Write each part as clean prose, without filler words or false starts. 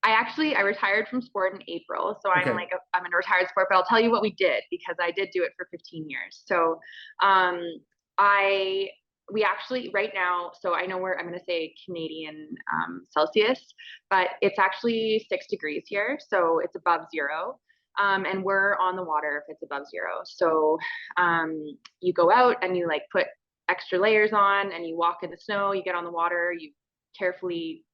I retired from sport in April, so Okay. I'm in a retired sport. But I'll tell you what we did because I did do it for 15 years. So, um, I we actually right now. So I know I'm going to say Canadian Celsius, but it's actually 6 degrees here, so it's above zero. And we're on the water if it's above zero. So you go out and you like put extra layers on, and you walk in the snow. You get on the water. You carefully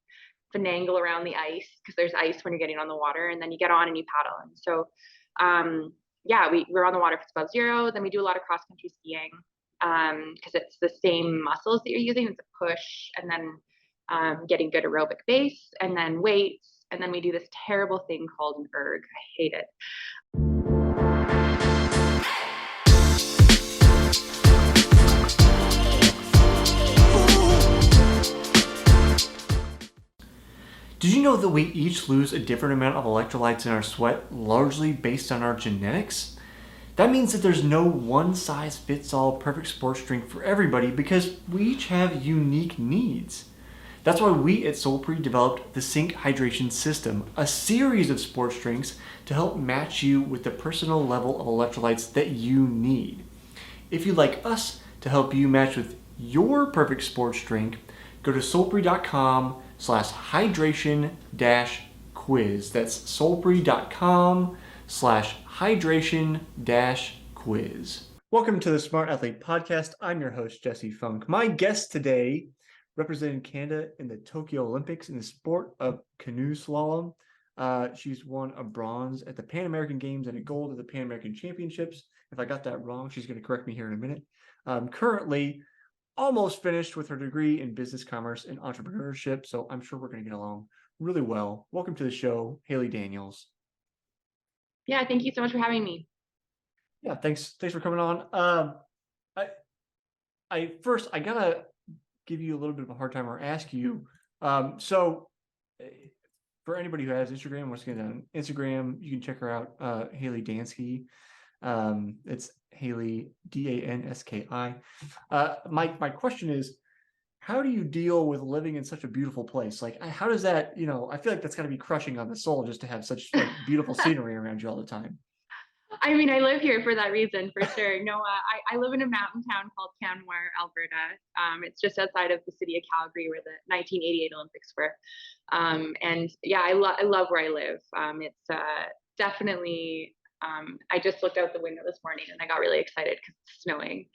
finagle around the ice because there's ice when you're getting on the water, and then you get on and you paddle. And so, yeah, we're on the water if it's above zero. Then we do a lot of cross country skiing because it's the same muscles that you're using. It's a push, and then getting good aerobic base, and then weights, and then we do this terrible thing called an erg. I hate it. Did you know that we each lose a different amount of electrolytes in our sweat, largely based on our genetics? That means that there's no one size fits all perfect sports drink for everybody because we each have unique needs. That's why we at Solpre developed the Sync Hydration System, a series of sports drinks to help match you with the personal level of electrolytes that you need. If you'd like us to help you match with your perfect sports drink, go to solpre.com/hydration-quiz. That's solpre.com/hydration-quiz. Welcome to the Smart Athlete Podcast. I'm your host, Jesse Funk. My guest today represented Canada in the Tokyo Olympics in the sport of canoe slalom. She's won a bronze at the Pan American Games and a gold at the Pan American Championships. If I got that wrong, she's going to correct me here in a minute. Currently almost finished with her degree in business commerce and entrepreneurship, so I'm sure we're going to get along really well. Welcome to the show, Haley Daniels. Yeah, thank you so much for having me. Yeah, thanks for coming on. I first I gotta give you a little bit of a hard time or ask you. So for anybody who has Instagram, wants to get on Instagram, you can check her out, Haley Dansky. It's Haley Danski. My question is, how do you deal with living in such a beautiful place? Like, how does that? I feel like that's got to be crushing on the soul just to have such like beautiful scenery around you all the time. I mean, I live here for that reason, for sure. No, I live in a mountain town called Canmore, Alberta. It's just outside of the city of Calgary, where the 1988 Olympics were. And yeah, I love where I live. It's definitely. I just looked out the window this morning and I got really excited because it's snowing.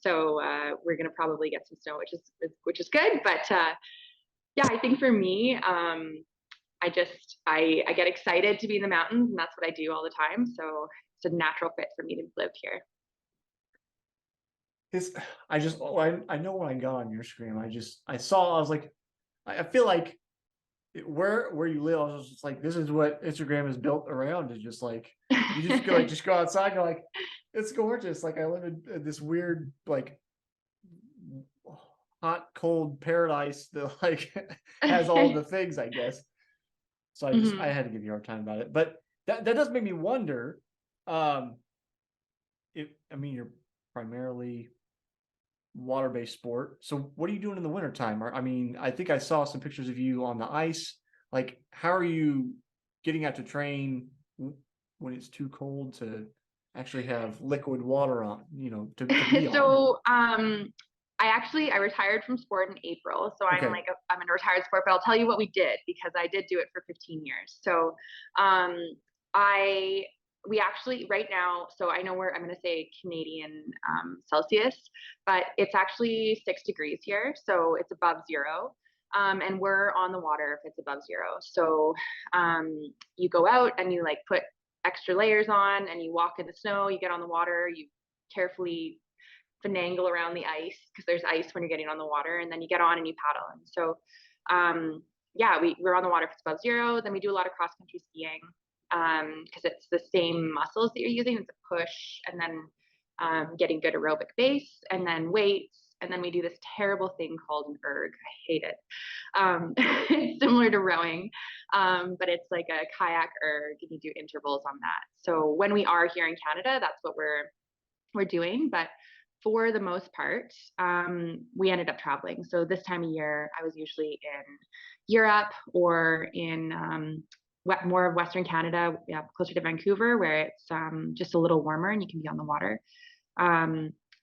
So we're gonna probably get some snow, which is good. But yeah, I think for me, I get excited to be in the mountains, and that's what I do all the time. So it's a natural fit for me to live here. It's I know when I got on your screen, I was like, I feel like where you live, I was just like, this is what Instagram is built around. Is just like you just go just go outside, go like, it's gorgeous. Like I live in this weird like hot cold paradise that like has all the things, I guess. So I Hmm. had to give you a hard time about it. But that does make me wonder. Um, if I mean you're primarily water-based sport. So what are you doing in the wintertime? Or I mean, I think I saw some pictures of you on the ice. Like, how are you getting out to train when it's too cold to actually have liquid water on, to be on? So I retired from sport in April, so Okay. I'm in a retired sport. But I'll tell you what we did because I did do it for 15 years. So um, I we actually right now. So I know I'm going to say Canadian Celsius, but it's actually 6 degrees here, so it's above zero. And we're on the water if it's above zero. So you go out and you like put extra layers on, and you walk in the snow. You get on the water. You carefully finagle around the ice because there's ice when you're getting on the water, and then you get on and you paddle. And so, yeah, we're on the water if it's above zero. Then we do a lot of cross country skiing because it's the same muscles that you're using. It's a push, and then getting good aerobic base, and then weights. And then we do this terrible thing called an erg. I hate it. It's similar to rowing, but it's like a kayak erg, and you do intervals on that. So when we are here in Canada, that's what we're doing. But for the most part, we ended up traveling. So this time of year, I was usually in Europe or in more of Western Canada, yeah, closer to Vancouver, where it's just a little warmer and you can be on the water.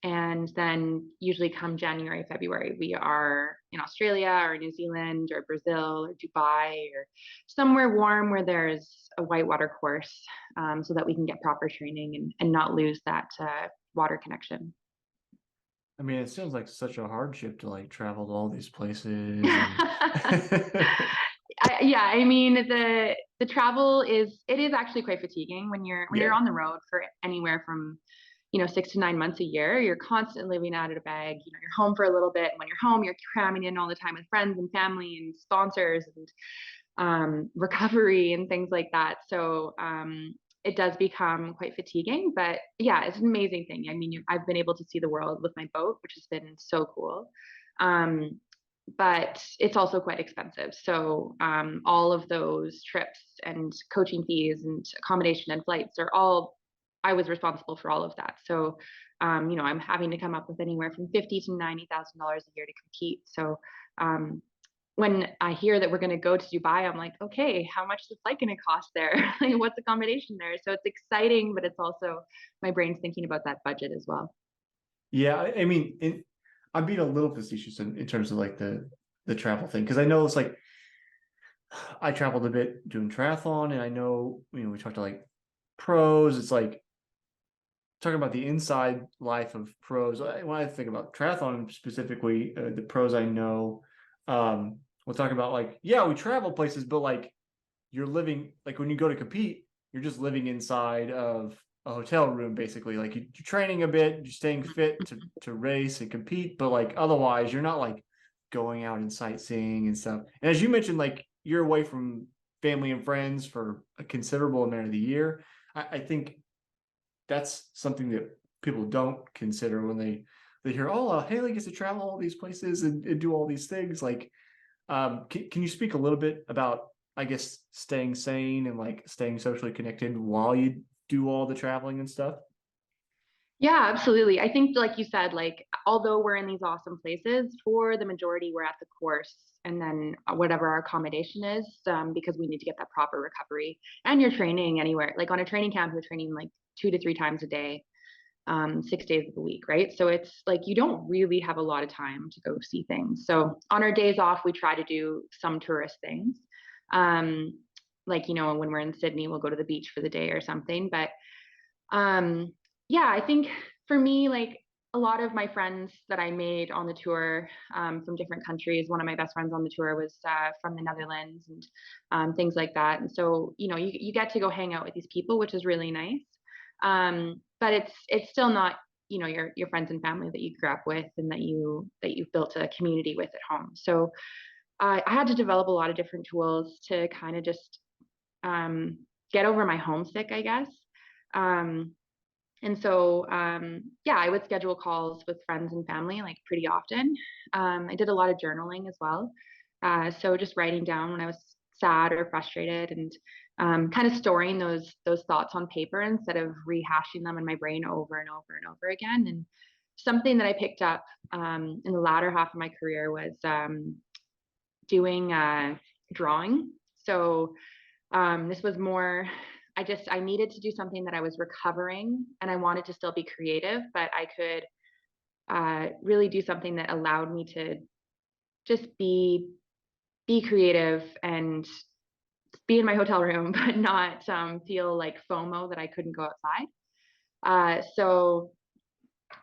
And then usually come January, February, we are in Australia or New Zealand or Brazil or Dubai or somewhere warm where there's a whitewater course, so that we can get proper training and not lose that water connection. I mean, it sounds like such a hardship to like travel to all these places and Yeah, I mean the travel is actually quite fatiguing when you're yeah. on the road for anywhere from 6 to 9 months a year. You're constantly living out of a bag. You're home for a little bit. And when you're home, you're cramming in all the time with friends and family and sponsors and recovery and things like that. So it does become quite fatiguing, but yeah, it's an amazing thing. I mean, I've been able to see the world with my boat, which has been so cool. But it's also quite expensive. So all of those trips and coaching fees and accommodation and flights are all, I was responsible for all of that. So, I'm having to come up with anywhere from $50,000 to $90,000 a year to compete. So when I hear that we're going to go to Dubai, I'm like, okay, how much is the flight going to cost there? Like, what's accommodation there? So it's exciting, but it's also my brain's thinking about that budget as well. Yeah, I mean, I'm being a little facetious in terms of like the travel thing because I know it's like I traveled a bit doing triathlon, and I know we talked to like pros. It's like talking about the inside life of pros. When I think about triathlon specifically, the pros I know, we'll talk about like yeah, we travel places, but like you're living like when you go to compete, you're just living inside of a hotel room basically. Like you're training a bit, you're staying fit to race and compete, but like otherwise you're not like going out and sightseeing and stuff. And as you mentioned, like you're away from family and friends for a considerable amount of the year. I think that's something that people don't consider when they hear, oh, Haley gets to travel all these places and do all these things. Like, can you speak a little bit about, I guess, staying sane and like staying socially connected while you do all the traveling and stuff? Yeah, absolutely. I think, like you said, like although we're in these awesome places, for the majority, we're at the course and then whatever our accommodation is, because we need to get that proper recovery. And you're training anywhere, like on a training camp, you're training like 2 to 3 times a day, 6 days of the week, right? So it's like you don't really have a lot of time to go see things. So on our days off, we try to do some tourist things. Um, like, when we're in Sydney, we'll go to the beach for the day or something. But um yeah, I think for me, like a lot of my friends that I made on the tour, from different countries, one of my best friends on the tour was from the Netherlands, and things like that. And so you get to go hang out with these people, which is really nice. But it's still not your friends and family that you grew up with and that you've built a community with at home. So I had to develop a lot of different tools to kind of just get over my homesick, I guess. um, and so, yeah, I would schedule calls with friends and family like pretty often. I did a lot of journaling as well. So just writing down when I was sad or frustrated, and kind of storing those thoughts on paper instead of rehashing them in my brain over and over and over again. And something that I picked up in the latter half of my career was doing drawing. So this was more, I needed to do something that I was recovering and I wanted to still be creative, but I could really do something that allowed me to just be creative and be in my hotel room, but not feel like FOMO that I couldn't go outside. So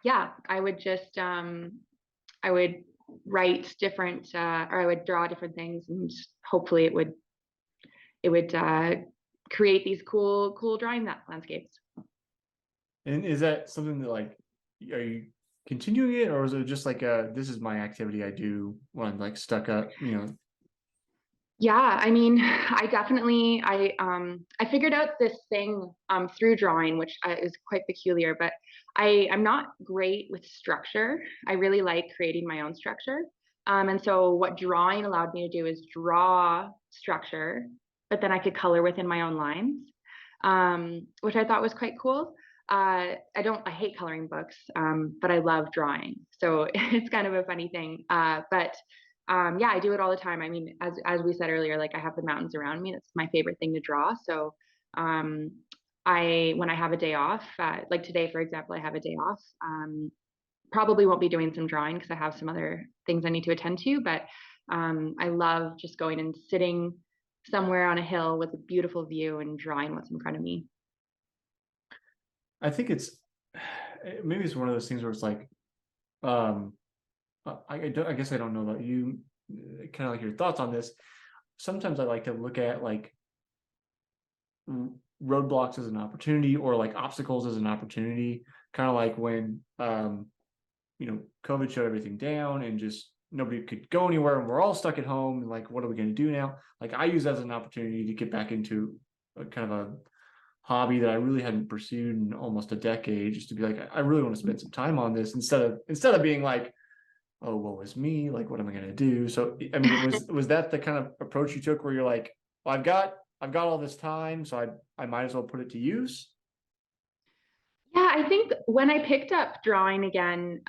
yeah, I would write different, or I would draw different things, and hopefully it would create these cool drawing landscapes. And is that something that like, are you continuing it, or is it just like this is my activity I do when I'm like stuck up? Yeah, I mean, I figured out this thing through drawing, which is quite peculiar, but I'm not great with structure. I really like creating my own structure. And so what drawing allowed me to do is draw structure, but then I could color within my own lines, which I thought was quite cool. I hate coloring books, but I love drawing. So it's kind of a funny thing. But yeah, I do it all the time. I mean, as we said earlier, like I have the mountains around me. That's my favorite thing to draw. So um, when I have a day off, like today, for example, I have a day off. Probably won't be doing some drawing because I have some other things I need to attend to, but I love just going and sitting somewhere on a hill with a beautiful view and drawing what's in front of me. I think it's maybe it's one of those things where it's like, um, I guess I don't know about you, kind of like your thoughts on this. Sometimes I like to look at like roadblocks as an opportunity or like obstacles as an opportunity, kind of like when COVID shut everything down and just nobody could go anywhere and we're all stuck at home and like, what are we going to do now? Like I use that as an opportunity to get back into a kind of a hobby that I really hadn't pursued in almost a decade, just to be like, I really want to spend some time on this instead of being like, oh, woe is me, like what am I going to do? So I mean, was that the kind of approach you took where you're like, well, I've got all this time, so I might as well put it to use? Yeah, I think when I picked up drawing again,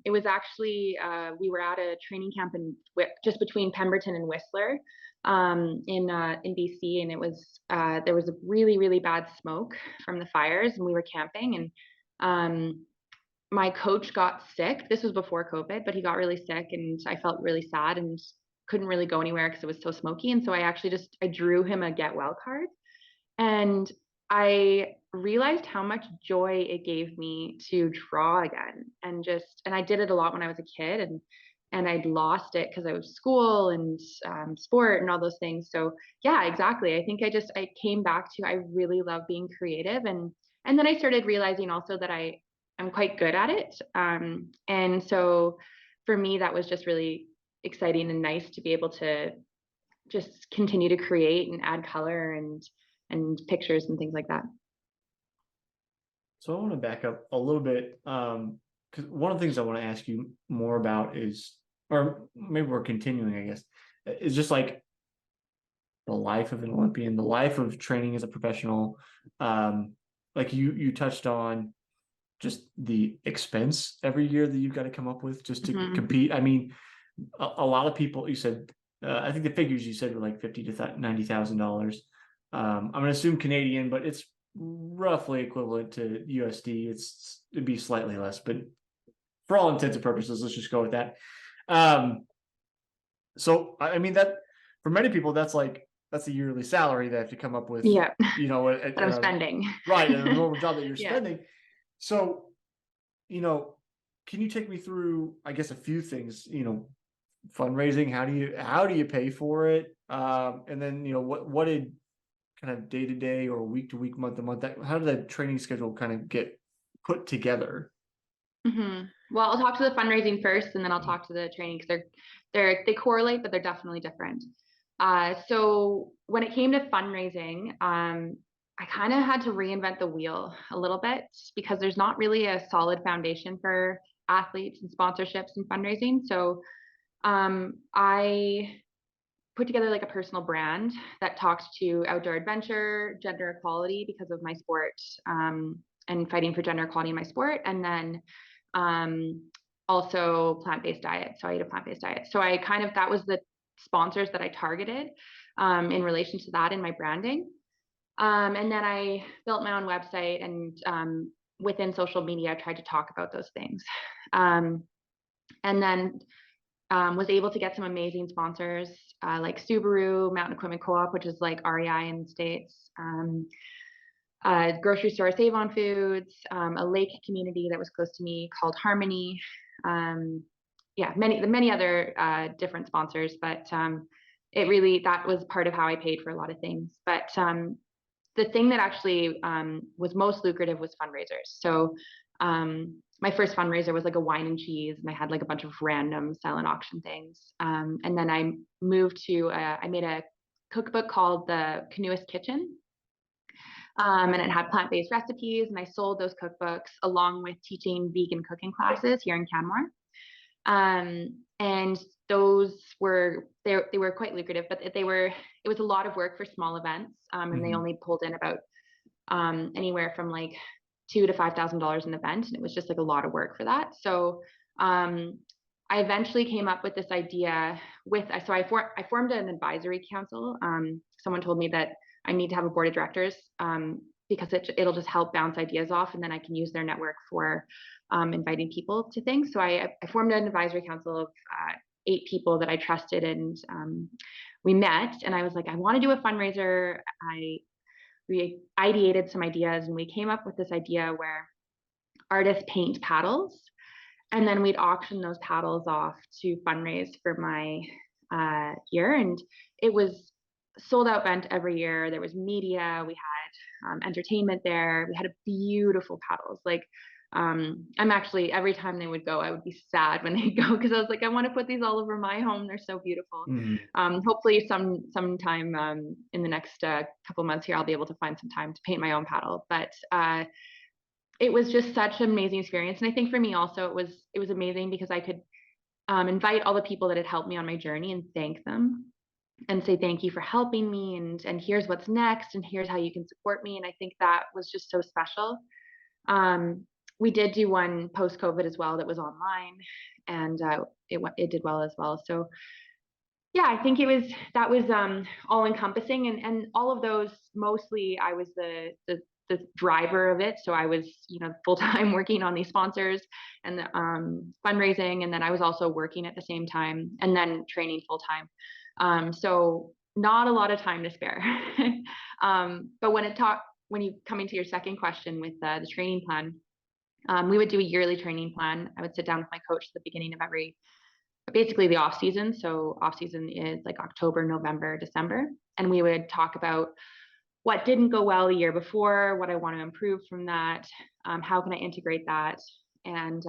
it was actually we were at a training camp in just between Pemberton and Whistler, in BC, and it was there was a really bad smoke from the fires, and we were camping, and my coach got sick. This was before COVID, but he got really sick, and I felt really sad and couldn't really go anywhere because it was so smoky, and so I actually just I drew him a get well card. And I realized how much joy it gave me to draw again, and I did it a lot when I was a kid, and I'd lost it because I was school and sport and all those things. So yeah, exactly. I think I came back to I really love being creative, and then I started realizing also that I'm quite good at it. And so for me, that was just really exciting and nice to be able to just continue to create and add color and pictures and things like that. So I want to back up a little bit, because one of the things I want to ask you more about is, or maybe we're continuing, I guess, is just like the life of an Olympian, the life of training as a professional. Like you touched on just the expense every year that you've got to come up with just to Mm-hmm. compete. I mean, a lot of people, you said, I think the figures you said were like $50 to $90,000. I'm going to assume Canadian, but it's roughly equivalent to USD. It'd be slightly less, but for all intents and purposes, let's just go with that. So I mean that for many people, that's a yearly salary they have to come up with, Yeah, that I'm at a, spending. right, at a normal job that you're Yeah. spending. So, you know, can you take me through, I guess, a few things, fundraising, how do you pay for it? And then, what did kind of day to day or week to week, month to month, how did that training schedule kind of get put together? Hmm. Well, I'll talk to the fundraising first, and then I'll talk to the training because they correlate, but they're definitely different. So when it came to fundraising, I kind of had to reinvent the wheel a little bit because there's not really a solid foundation for athletes and sponsorships and fundraising. So I put together like a personal brand that talks to outdoor adventure, gender equality because of my sport, and fighting for gender equality in my sport, and then um, also plant-based diet. So I eat a plant-based diet. So I kind of that was the sponsors that I targeted in relation to that in my branding. And then I built my own website and within social media, I tried to talk about those things. Um, and then was able to get some amazing sponsors like Subaru, Mountain Equipment Co-op, which is like REI in the States, grocery store Save On Foods, a lake community that was close to me called Harmony. Yeah, many other different sponsors, but that was part of how I paid for a lot of things. But the thing that actually was most lucrative was fundraisers. So my first fundraiser was like a wine and cheese, and I had like a bunch of random silent auction things. And then I moved to I made a cookbook called the Canoe Kitchen, and it had plant-based recipes, and I sold those cookbooks along with teaching vegan cooking classes here in Canmore. And those were they were quite lucrative, but it was a lot of work for small events, and they Mhm. only pulled in about anywhere from like $2,000 to $5,000 an event, and it was just like a lot of work for that. So I eventually came up with this idea so I formed an advisory council. Someone told me that I need to have a board of directors, because it'll just help bounce ideas off, and then I can use their network for inviting people to things. So I formed an advisory council of 8 people that I trusted, and we met, and I was like, I want to do a fundraiser. We ideated some ideas, and we came up with this idea where artists paint paddles, and then we'd auction those paddles off to fundraise for my year. And it was sold out event every year. There was media, we had entertainment there. We had a beautiful paddles. Like, I'm actually, every time they would go, I would be sad when they go, because I was like, I want to put these all over my home. They're so beautiful. Hopefully sometime in the next couple months here, I'll be able to find some time to paint my own paddle. But it was just such an amazing experience. And I think for me also, it was amazing because I could invite all the people that had helped me on my journey and thank them and say, thank you for helping me. And here's what's next. And here's how you can support me. And I think that was just so special. We did do one post COVID as well that was online, and it did well as well. So yeah, I think that was all encompassing, and all of those, mostly I was the driver of it. So I was, full time working on these sponsors and the fundraising, and then I was also working at the same time, and then training full time. So not a lot of time to spare. But when you come into your second question with the training plan, we would do a yearly training plan. I would sit down with my coach at the beginning of basically the off season. So off season is like October, November, December. And we would talk about what didn't go well the year before, what I want to improve from that, how can I integrate that, and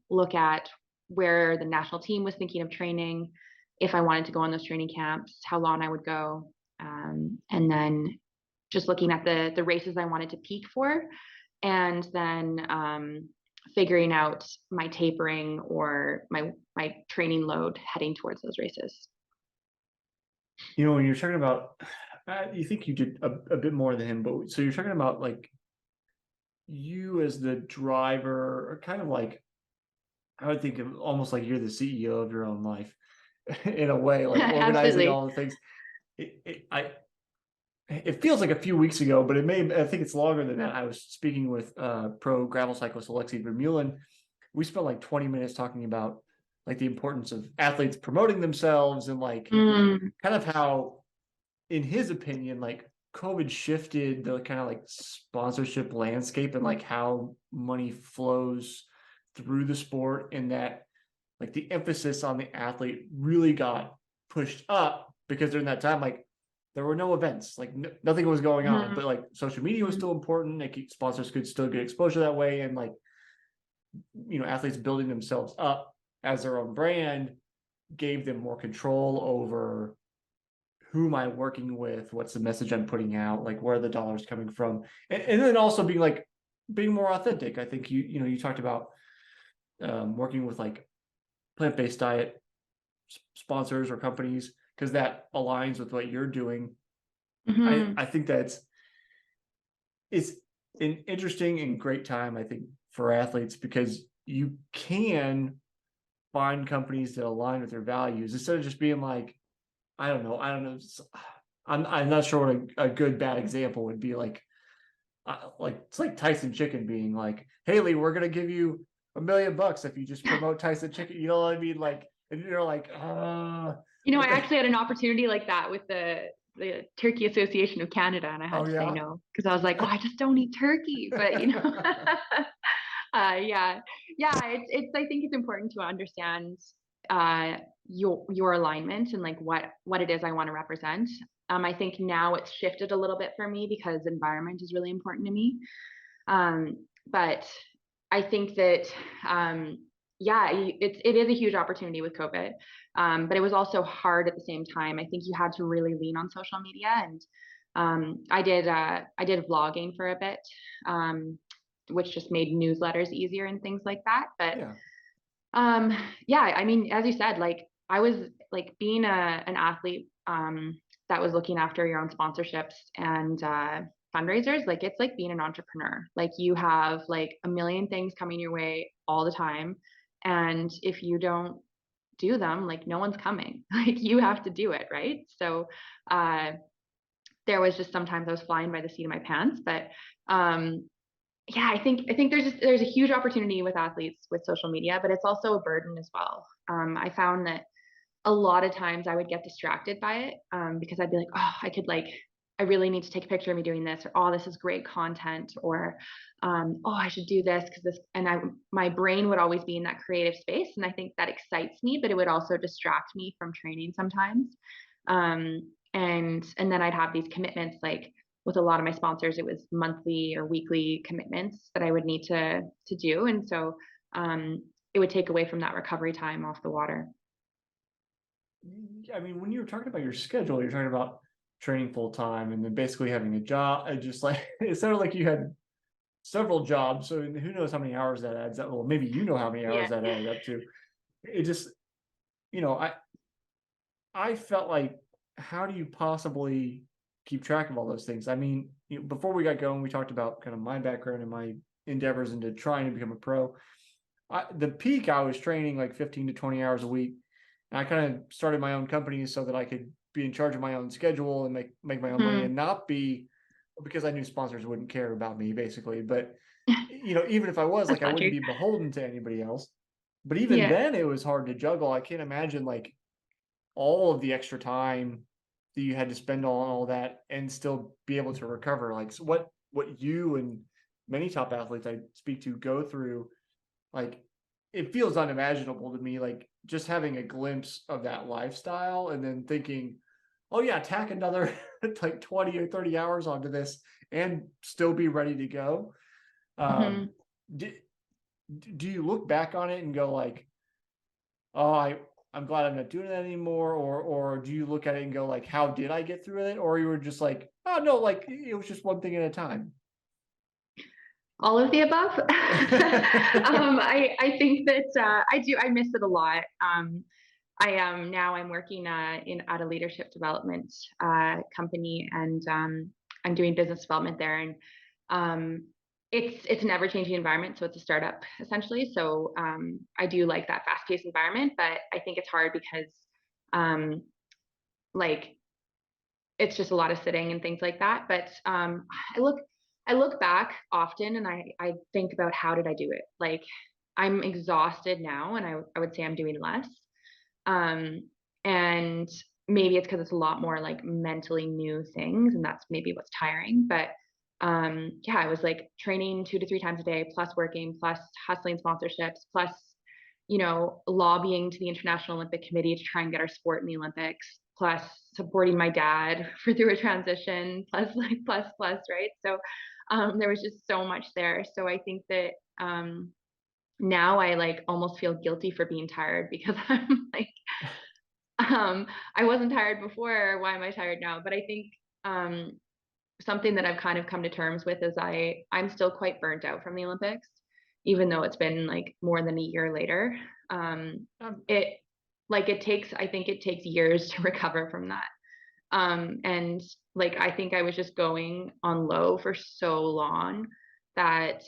look at where the national team was thinking of training, if I wanted to go on those training camps, how long I would go, and then just looking at the races I wanted to peak for, and then figuring out my tapering or my training load heading towards those races. When you're talking about, you think you did a bit more than him, but so you're talking about like you as the driver, or kind of like, I would think of almost like you're the CEO of your own life in a way, like organizing all the things. It feels like a few weeks ago, but I think it's longer than that. I was speaking with pro gravel cyclist Alexei Vermeulen. We spent like 20 minutes talking about like the importance of athletes promoting themselves, and like kind of how, in his opinion, like COVID shifted the kind of like sponsorship landscape and like how money flows through the sport, and that like the emphasis on the athlete really got pushed up because during that time, like there were no events, like nothing was going on, but like social media was still important. Like sponsors could still get exposure that way. And like, athletes building themselves up as their own brand gave them more control over who am I working with, what's the message I'm putting out, like where are the dollars coming from, and then also being more authentic. I think you talked about working with like plant-based diet sponsors or companies, because that aligns with what you're doing. I think it's an interesting and great time, I think, for athletes, because you can find companies that align with their values instead of just being like, I don't know. I'm not sure what a good bad example would be. Like it's like Tyson Chicken being like, Haley, we're gonna give you $1 million if you just promote Tyson Chicken. You know what I mean? Like, and you're like, I actually had an opportunity like that with the Turkey Association of Canada, and I had to say no, because I was like, I just don't eat turkey. But yeah. It's I think it's important to understand your alignment and like what it is I want to represent. I think now it's shifted a little bit for me because environment is really important to me. But I think that it is a huge opportunity with COVID, but it was also hard at the same time. I think you had to really lean on social media, and I did vlogging for a bit, which just made newsletters easier and things like that. But I mean, as you said, like I was like being an athlete that was looking after your own sponsorships and fundraisers, like it's like being an entrepreneur. Like you have like a million things coming your way all the time, and if you don't do them, like no one's coming. Like you have to do it, right? So there was just sometimes I was flying by the seat of my pants, but yeah, I think there's a huge opportunity with athletes with social media, but it's also a burden as well. I found that a lot of times I would get distracted by it, because I'd be like, oh, I really need to take a picture of me doing this, or oh, this is great content, or oh, I should do this because this, and my brain would always be in that creative space, and I think that excites me, but it would also distract me from training sometimes. And then I'd have these commitments, like with a lot of my sponsors, it was monthly or weekly commitments that I would need to do, and so it would take away from that recovery time off the water. I mean, when you were talking about your schedule, you're talking about training full time and then basically having a job. And just like it sounded like you had several jobs. So who knows how many hours that adds up? Well, maybe you know how many Yeah. hours that added up to. It just, you know, I felt like, how do you possibly keep track of all those things? I mean, before we got going, we talked about kind of my background and my endeavors into trying to become a pro. The peak, I was training like 15 to 20 hours a week. And I kind of started my own company so that I could be in charge of my own schedule and make my own money Hmm. and not be, because I knew sponsors wouldn't care about me basically. But even if I was, That's like, I not wouldn't true. be beholden to anybody else. But even Yeah. then it was hard to juggle. I can't imagine like all of the extra time that you had to spend on all that and still be able to recover. Like, so what you and many top athletes I speak to go through, like, it feels unimaginable to me, like just having a glimpse of that lifestyle and then thinking, oh yeah, tack another like 20 or 30 hours onto this and still be ready to go. Hmm. Um, do, do you look back on it and go like, oh, I'm glad I'm not doing that anymore, or do you look at it and go like, how did I get through it, or you were just like, oh no, like it was just one thing at a time. All of the above. I think that I miss it a lot. I am now I'm working in at a leadership development company, and I'm doing business development there, and um, it's an ever changing environment. So it's a startup essentially. So I do like that fast paced environment, but I think it's hard because um, like it's just a lot of sitting and things like that. But I look I look back often and I think about how did I do it? Like I'm exhausted now, and I would say I'm doing less. Um, and maybe it's because it's a lot more like mentally new things, and that's maybe what's tiring. But yeah, I was like training 2 to 3 times a day, plus working, plus hustling sponsorships, plus lobbying to the International Olympic Committee to try and get our sport in the Olympics, plus supporting my dad for through a transition, plus like plus, right? So there was just so much there. So I think that now I like almost feel guilty for being tired because I'm like, I wasn't tired before. Why am I tired now? But I think something that I've kind of come to terms with is I'm still quite burnt out from the Olympics, even though it's been like more than a year later. Um, It like it takes I think it takes years to recover from that. And like I think I was just going on low for so long that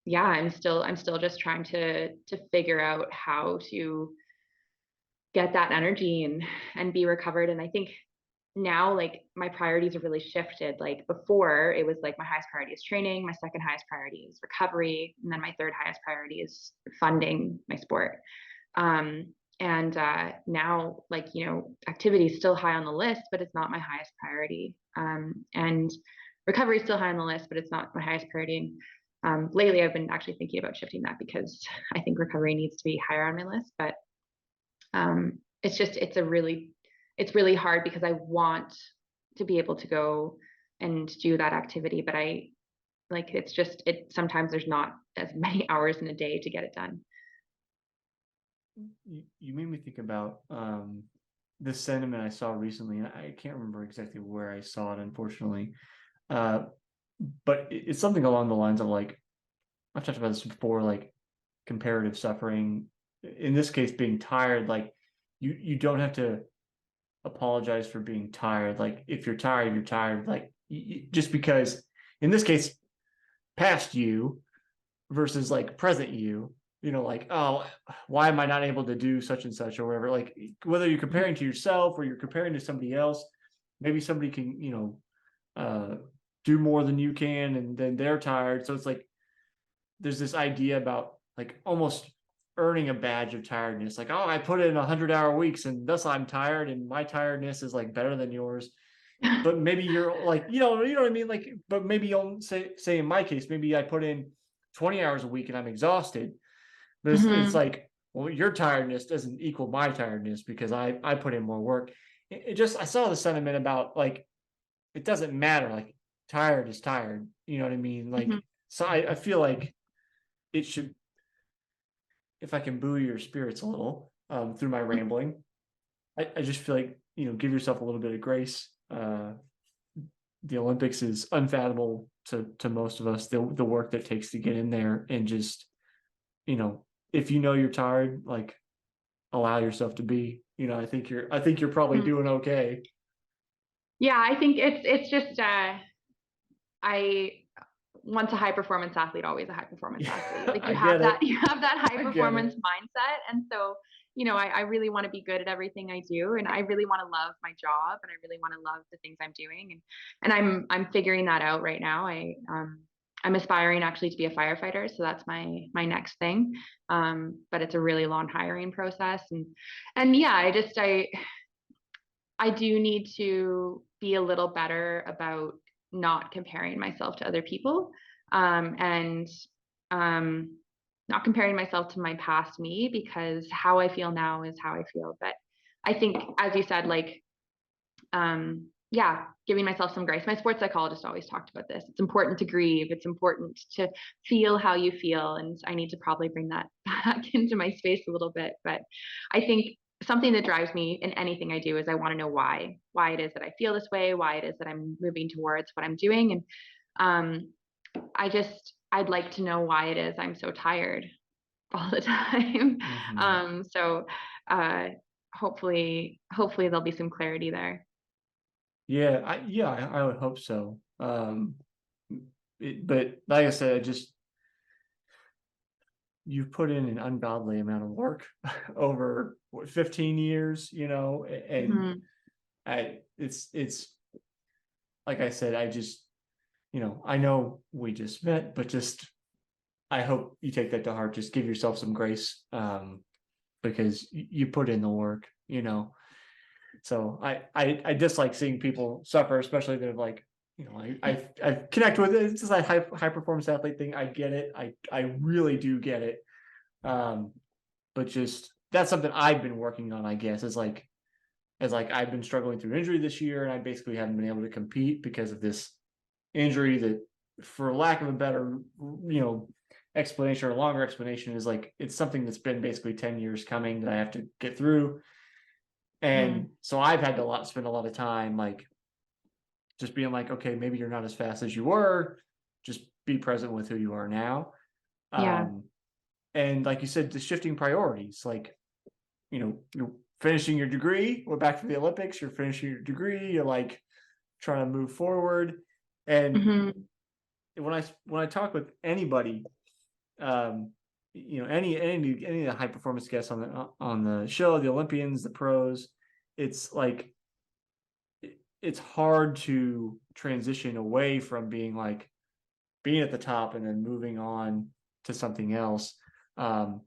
yeah, I'm still just trying to figure out how to get that energy and be recovered. And I think now like my priorities have really shifted. Like before it was like my highest priority is training, my second highest priority is recovery, and then my third highest priority is funding my sport. And now like activity is still high on the list, but it's not my highest priority. And recovery is still high on the list, but it's not my highest priority. And lately I've been actually thinking about shifting that because I think recovery needs to be higher on my list. But it's just it's really hard because I want to be able to go and do that activity, but I like it's just it sometimes there's not as many hours in a day to get it done. you made me think about this sentiment I saw recently, and I can't remember exactly where I saw it, unfortunately. Uh, but it's something along the lines of like, I've talked about this before, like comparative suffering. In this case, being tired, like you don't have to apologize for being tired. Like if you're tired, you're tired. Like just because, in this case, past you versus like present you. like, oh, why am I not able to do such and such or whatever? Like, whether you're comparing to yourself or you're comparing to somebody else, maybe somebody can, uh, do more than you can, and then they're tired. So it's like there's this idea about like almost earning a badge of tiredness. Like, oh, I put in 100-hour weeks, and thus I'm tired, and my tiredness is like better than yours. But maybe you're like, you know what I mean? Like, but maybe you'll say in my case, maybe I put in 20 hours a week and I'm exhausted. But it's Mhm. like, well, your tiredness doesn't equal my tiredness because I put in more work. It just, I saw the sentiment about like, it doesn't matter. Like, tired is tired. You know what I mean? Mhm. Like, so I feel like it should, if I can buoy your spirits a little through my rambling, I just feel like, give yourself a little bit of grace. The Olympics is unfathomable to most of us. The work that takes to get in there, and just, you know, if you're tired, like, allow yourself to be. I think you're probably Mhm. doing okay. Yeah, I think it's just I once a high performance athlete, always a high performance athlete. Yeah, Like I get it. you have that high I get performance it. mindset. And so, I really want to be good at everything I do. And I really want to love my job, and I really want to love the things I'm doing. And I'm figuring that out right now. I'm aspiring actually to be a firefighter. So that's my next thing. But it's a really long hiring process. And yeah, I do need to be a little better about not comparing myself to other people, and um, not comparing myself to my past me, because how I feel now is how I feel. But I think, as you said, like, yeah, giving myself some grace. My sports psychologist always talked about this. It's important to grieve. It's important to feel how you feel. And I need to probably bring that back into my space a little bit. But I think something that drives me in anything I do is I want to know why it is that I feel this way, why it is that I'm moving towards what I'm doing. And I'd like to know why it is I'm so tired all the time. Hmm. So uh, hopefully there'll be some clarity there. I would hope so. But like I said, you've put in an ungodly amount of work over 15 years, and Mhm. it's like I said, I know we just met, but just, I hope you take that to heart. Just give yourself some grace, because you put in the work, So I dislike seeing people suffer, especially that have, like, I connect with it. It's just that high performance athlete thing. I get it. I really do get it. Um, but just, that's something I've been working on, I guess, as like I've been struggling through injury this year, and I basically haven't been able to compete because of this injury that, for lack of a better, explanation, or longer explanation, is like, it's something that's been basically 10 years coming that I have to get through. And Mhm. so I've had to spend a lot of time, like, just being like, okay, maybe you're not as fast as you were. Just be present with who you are now. Yeah. Um, and like you said, the shifting priorities, like, you're finishing your degree. We're back to the Olympics. You're finishing your degree. You're like trying to move forward. And Mhm. when I talk with anybody, um, any of the high performance guests on the show, the Olympians, the pros, it's like, it's hard to transition away from being at the top and then moving on to something else. Um,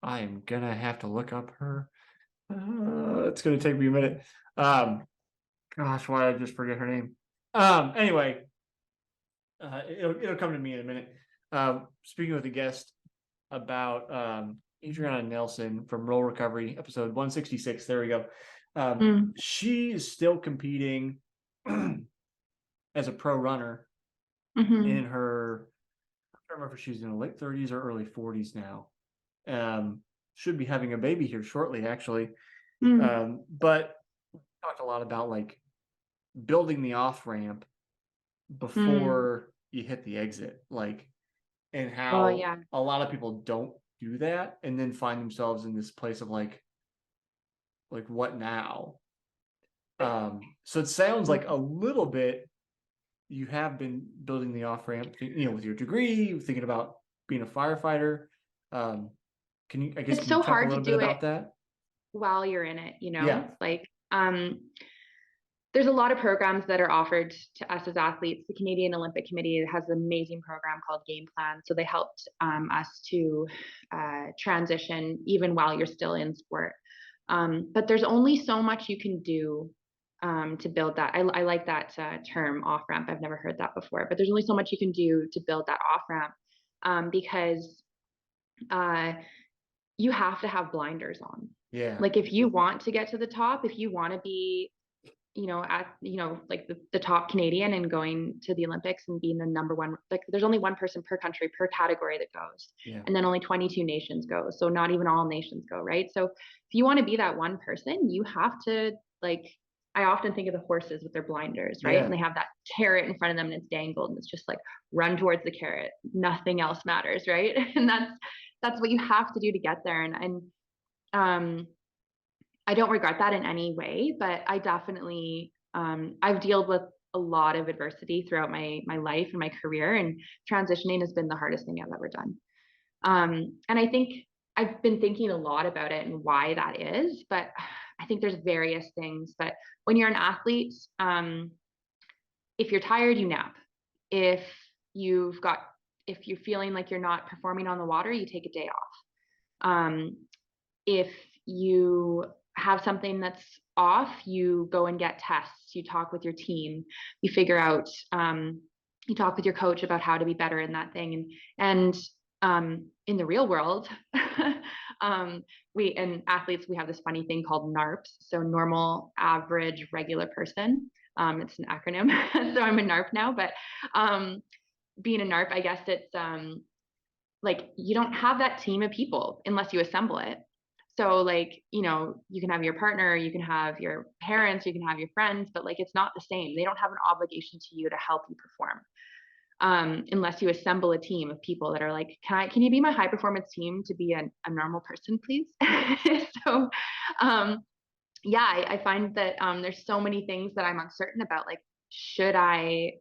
I am gonna have to look up her. It's gonna take me a minute. Gosh, why did I just forget her name? Anyway, it'll come to me in a minute. Speaking with a guest about Adriana Nelson from Roll Recovery, episode 166. There we go. Mm. She is still competing as a pro runner in Mhm. her, I don't remember if she's in her late 30s or early 40s now. Um, should be having a baby here shortly, actually. Mm. But talked a lot about like building the off ramp Mm. before you hit the exit, like, and Oh how yeah. a lot of people don't do that and then find themselves in this place of like what now? So it sounds like a Mm. little bit you have been building the off ramp, with your degree, thinking about being a firefighter. Um, Can It's you so talk a hard to little bit do it about that? while you're in it, Yeah. like, there's a lot of programs that are offered to us as athletes. The Canadian Olympic Committee has an amazing program called Game Plan. So they helped us to transition even while you're still in sport. But there's only so much you can do to build that. I like that term, off ramp. I've never heard that before, but there's only so much you can do to build that off ramp because uh, you have to have blinders on. Yeah. Like if you want to get to the top, if you want to be at like the top Canadian and going to the Olympics and being the number one, like there's only one person per country per category that goes, Yeah. and then only 22 nations go, so not even all nations go, right? So if you want to be that one person, you have to, like, I often think of the horses with their blinders, right? And Yeah. they have that carrot in front of them and it's dangled and it's just like run towards the carrot, nothing else matters, right? And that's what you have to do to get there. And um I don't regret that in any way, but I definitely I've dealt with a lot of adversity throughout my life and my career, and transitioning has been the hardest thing I've ever done. And I think I've been thinking a lot about it and why that is, but I think there's various things. But when you're an athlete, if you're tired, you nap. If you've got if you're feeling like you're not performing on the water, you take a day off. If you have something that's off, you go and get tests, you talk with your team, you figure out, you talk with your coach about how to be better in that thing. And in the real world, we and athletes, we have this funny thing called NARPs, so normal, average, regular person. It's an acronym, so I'm a NARP now. But being a NARP, I guess it's like you don't have that team of people unless you assemble it. So like, you can have your partner, you can have your parents, you can have your friends, but like it's not the same. They don't have an obligation to you to help you perform. Unless you assemble a team of people that are like, can you be my high performance team to be a normal person, please? So yeah, I find that there's so many things that I'm uncertain about. Like, should I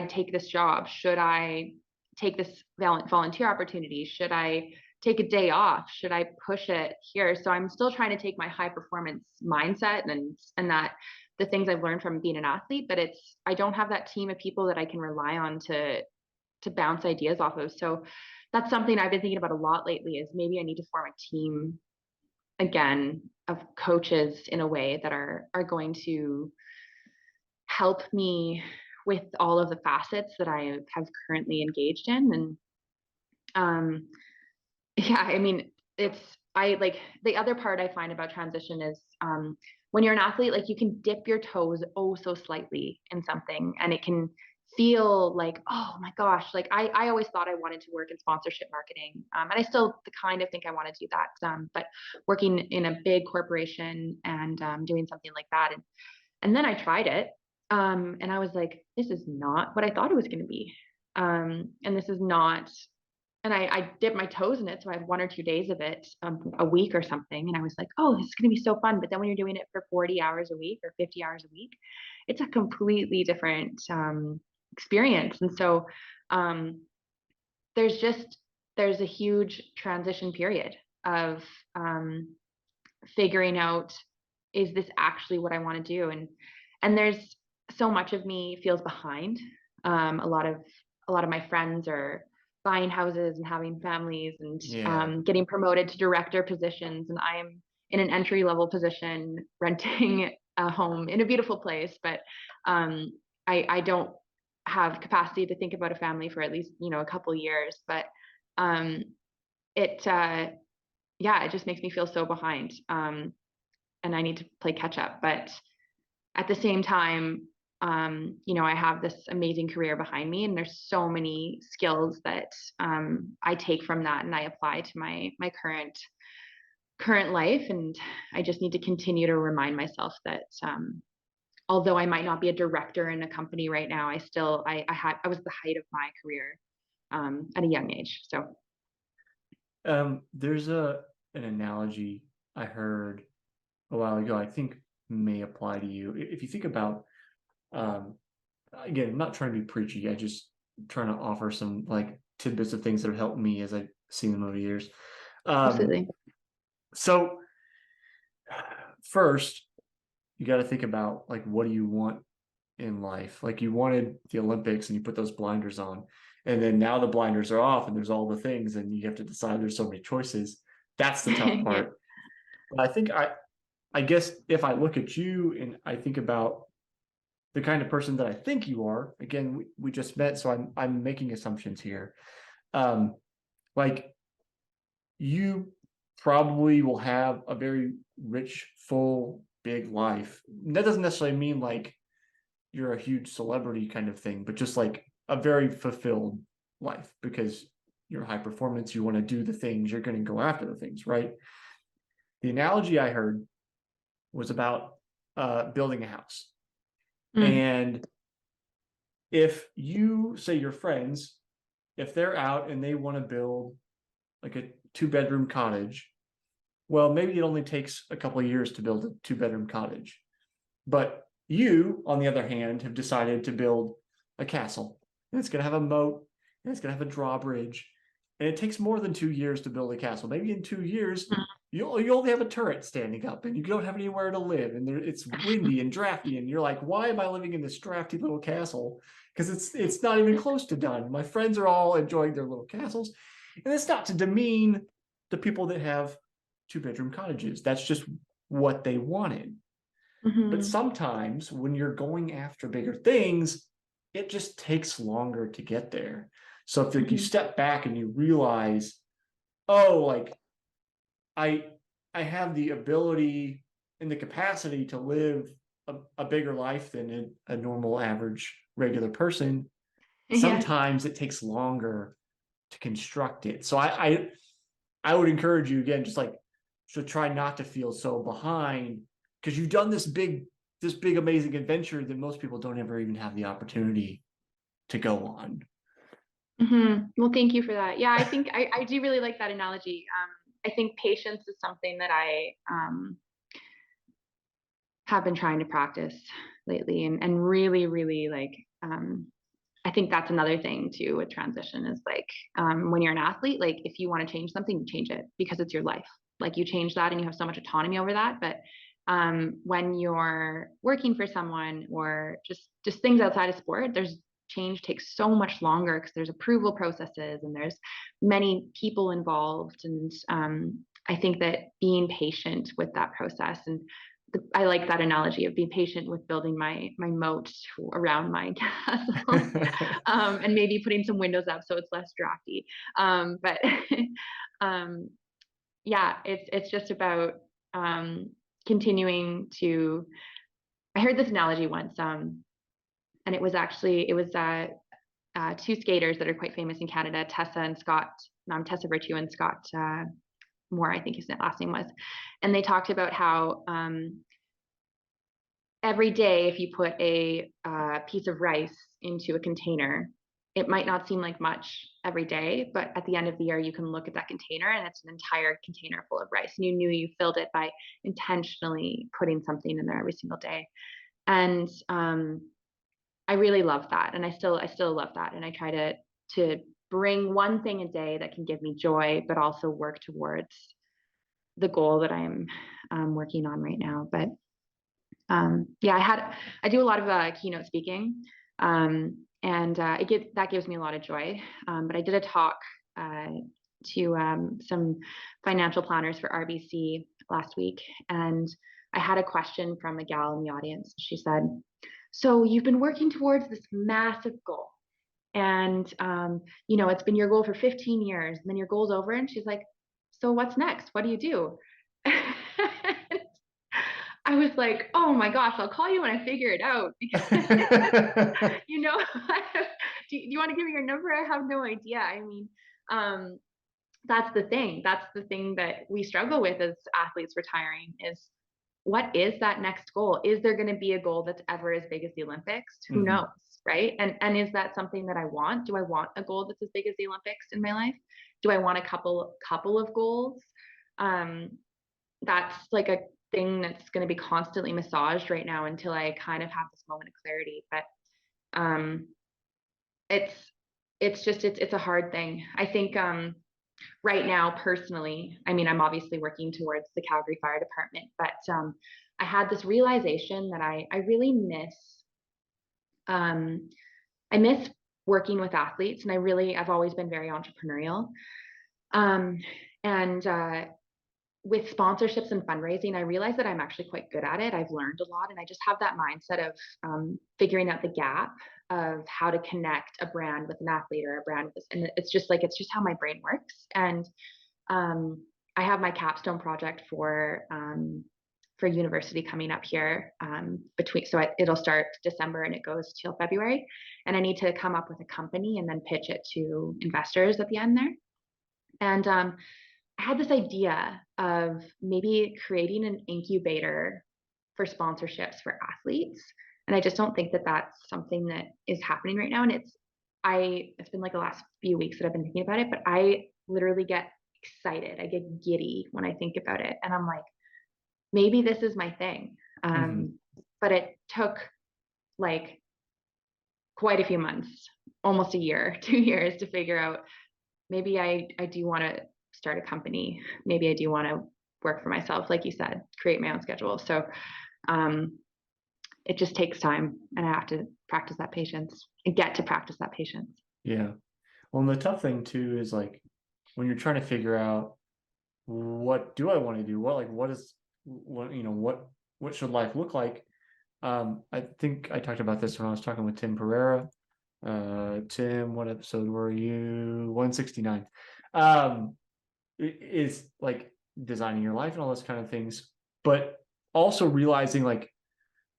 take this job? Should I take this volunteer opportunity? Should I take a day off? Should I push it here? So I'm still trying to take my high performance mindset and that the things I've learned from being an athlete, but I don't have that team of people that I can rely on to bounce ideas off of. So that's something I've been thinking about a lot lately, is maybe I need to form a team again of coaches in a way that are going to help me with all of the facets that I have currently engaged in. And yeah, I mean, I like, the other part I find about transition is when you're an athlete, like you can dip your toes oh so slightly in something and it can feel like, oh my gosh, like I always thought I wanted to work in sponsorship marketing. And I still kind of think I want to do that. But working in a big corporation and doing something like that. And then I tried it. And I was like, this is not what I thought it was going to be. And this is not, and I dipped my toes in it. So I had 1 or 2 days of it a week or something. And I was like, oh, this is going to be so fun. But then when you're doing it for 40 hours a week or 50 hours a week, it's a completely different experience. And so um, there's a huge transition period of figuring out, is this actually what I want to do? And there's so much of me feels behind. A lot of my friends are buying houses and having families and Yeah. getting promoted to director positions, and I'm in an entry level position renting a home in a beautiful place, but I don't have capacity to think about a family for at least a couple years. But um, it yeah, it just makes me feel so behind. And I need to play catch up. But at the same time, I have this amazing career behind me, and there's so many skills that I take from that and I apply to my current life. And I just need to continue to remind myself that although I might not be a director in a company right now, I was at the height of my career at a young age. So There's an analogy I heard a while ago, I think may apply to you. If you think about, um, again, I'm not trying to be preachy. I just trying to offer some like tidbits of things that have helped me as I've seen them over the years. Um, Absolutely. so first, you got to think about like, what do you want in life? Like you wanted the Olympics and you put those blinders on, and then now the blinders are off and there's all the things and you have to decide, there's so many choices. That's the tough Yeah. part. But I guess if I look at you and I think about the kind of person that I think you are, again, we just met, so I'm making assumptions here. Um, like you probably will have a very rich, full, big life. That doesn't necessarily mean like you're a huge celebrity kind of thing, but just like a very fulfilled life because you're high performance, you want to do the things, you're going to go after the things, right? The analogy I heard was about building a house. Mm. And if you say your friends, if they're out and they want to build like a 2-bedroom cottage, well, maybe it only takes a couple of years to build a 2-bedroom cottage. But you, on the other hand, have decided to build a castle. And it's going to have a moat, and it's going to have a drawbridge. And it takes more than 2 years to build a castle. Maybe in 2 years, you only have a turret standing up, and you don't have anywhere to live. And it's windy and drafty. And you're like, why am I living in this drafty little castle? Because it's not even close to done. My friends are all enjoying their little castles. And it's not to demean the people that have 2-bedroom cottages. That's just what they wanted. But Mhm. sometimes when you're going after bigger things, it just takes longer to get there. So if like, you Mhm. step back and you realize, oh, like I I have the ability and the capacity to live a bigger life than a normal average regular person, Yeah. sometimes it takes longer to construct it. So I would encourage you again, just like to try not to feel so behind because you've done this big amazing adventure that most people don't ever even have the opportunity to go on. Well, thank you for that. Yeah, I think I do really like that analogy. I think patience is something that I have been trying to practice lately, and really, really like. I think that's another thing too with transition is like when you're an athlete, like if you want to change something, you change it because it's your life. Like you change that and you have so much autonomy over that. But when you're working for someone or just things outside of sport, there's change takes so much longer because there's approval processes and there's many people involved. And I think that being patient with that process and I like that analogy of being patient with building my moat around my castle, and maybe putting some windows up so it's less drafty. But um, yeah, it's just about continuing to. I heard this analogy once, and it was two skaters that are quite famous in Canada, Tessa Virtue and Scott Moore, I think his last name was, and they talked about how every day, if you put a piece of rice into a container, it might not seem like much every day, but at the end of the year, you can look at that container and it's an entire container full of rice. And you knew you filled it by intentionally putting something in there every single day. And I really love that, and I still love that, and I try to bring one thing a day that can give me joy, but also work towards the goal that I'm working on right now. But yeah, I do a lot of keynote speaking, and that gives me a lot of joy. But I did a talk to some financial planners for RBC last week, and I had a question from a gal in the audience. She said, "So you've been working towards this massive goal, and it's been your goal for 15 years, and then your goal's over." And she's like, "So what's next? What do you do?" I was like, oh my gosh, I'll call you when I figure it out. you know, do you want to give me your number? I have no idea. I mean, um, that's the thing. That's the thing that we struggle with as athletes retiring is what is that next goal? Is there going to be a goal that's ever as big as the Olympics? Who Mhm. knows, right? And is that something that I want? Do I want a goal that's as big as the Olympics in my life? Do I want a couple of goals? Um, that's like a thing that's going to be constantly massaged right now until I kind of have this moment of clarity. But um, it's it's a hard thing. I think right now, personally, I mean, I'm obviously working towards the Calgary Fire Department, but I had this realization that I really um, I miss working with athletes, and I've always been very entrepreneurial. Um, and with sponsorships and fundraising, I realized that I'm actually quite good at it. I've learned a lot, and I just have that mindset of figuring out the gap of how to connect a brand with an athlete or a brand with this. And it's just how my brain works. And I have my capstone project for university coming up here it'll start December and it goes till February. And I need to come up with a company and then pitch it to investors at the end there. And I had this idea of maybe creating an incubator for sponsorships for athletes. And I just don't think that that's something that is happening right now. And it's been like the last few weeks that I've been thinking about it, but I literally get excited. I get giddy when I think about it. And I'm like, maybe this is my thing. Mm-hmm. But it took like quite a few months, almost a year, 2 years to figure out maybe I do want to start a company. Maybe I do want to work for myself, like you said, create my own schedule. So it just takes time, and I have to practice that patience and get to practice that patience. Yeah. Well, and the tough thing too is like when you're trying to figure out what do I want to do? What should life look like? I think I talked about this when I was talking with Tim Pereira. Tim, what episode were you? 169. Is like designing your life and all those kind of things, but also realizing like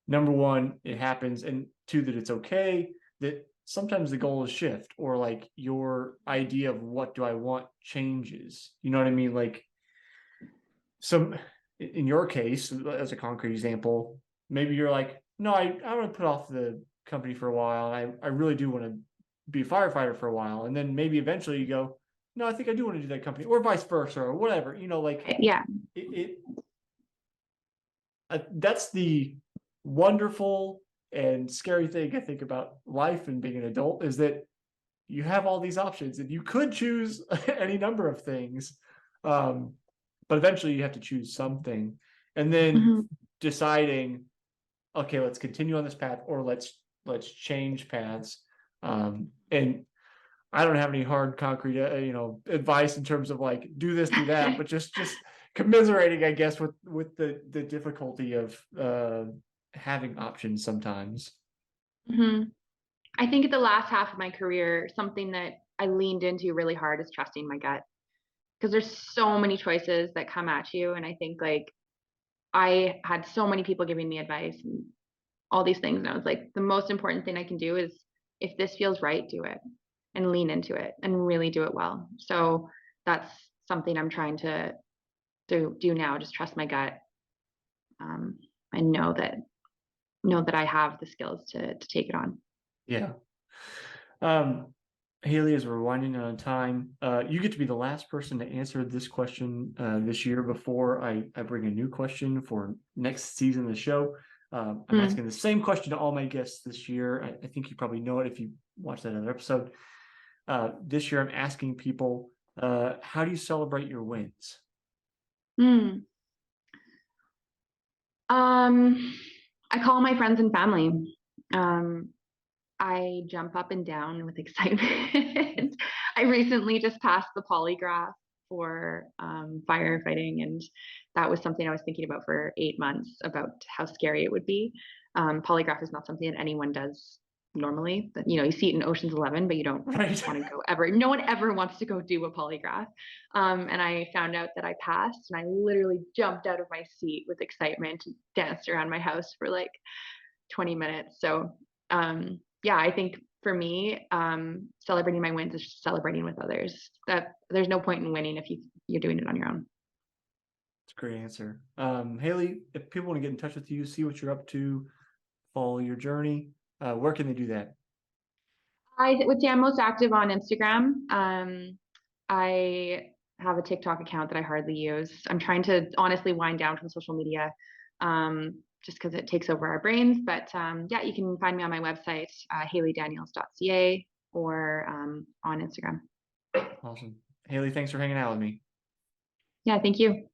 number one, it happens, and two, that it's okay that sometimes the goals shift or like your idea of what do I want changes. You know what I mean? Like some in your case, as a concrete example, maybe you're like, no, I want to put off the company for a while. And I really do want to be a firefighter for a while. And then maybe eventually you go, no, I think I do want to do that company, or vice versa, or whatever, like Yeah. that's the wonderful and scary thing I think about life and being an adult is that you have all these options and you could choose any number of things. But eventually you have to choose something, and then deciding, okay, let's continue on this path or let's change paths. And I don't have any hard concrete, advice in terms of like do this, do that, but just commiserating, I guess, with the difficulty of having options sometimes. Mm-hmm. I think at the last half of my career, something that I leaned into really hard is trusting my gut, because there's so many choices that come at you. And I think like I had so many people giving me advice and all these things. And I was like, the most important thing I can do is if this feels right, do it and lean into it and really do it well. So that's something I'm trying to do now. Just trust my gut, and know that I have the skills to take it on. Yeah. Haley, as we're winding on time, you get to be the last person to answer this question this year before I bring a new question for next season of the show. I'm asking the same question to all my guests this year. I think you probably know it if you watched that other episode. This year, I'm asking people, how do you celebrate your wins? I call my friends and family. I jump up and down with excitement. I recently just passed the polygraph for firefighting, and that was something I was thinking about for 8 months, about how scary it would be. Polygraph is not something that anyone does normally. But you see it in Ocean's 11, but you don't want to go ever. No one ever wants to go do a polygraph. And I found out that I passed, and I literally jumped out of my seat with excitement and danced around my house for like 20 minutes. So yeah, I think for me, celebrating my wins is celebrating with others. That there's no point in winning if you're doing it on your own. That's a great answer. Haley, if people want to get in touch with you, see what you're up to, follow your journey, where can they do that? I would say I'm most active on Instagram. I have a TikTok account that I hardly use. I'm trying to honestly wind down from social media, just because it takes over our brains. But yeah, you can find me on my website, HaleyDaniels.ca, or on Instagram. Awesome. Haley, thanks for hanging out with me. Yeah, thank you.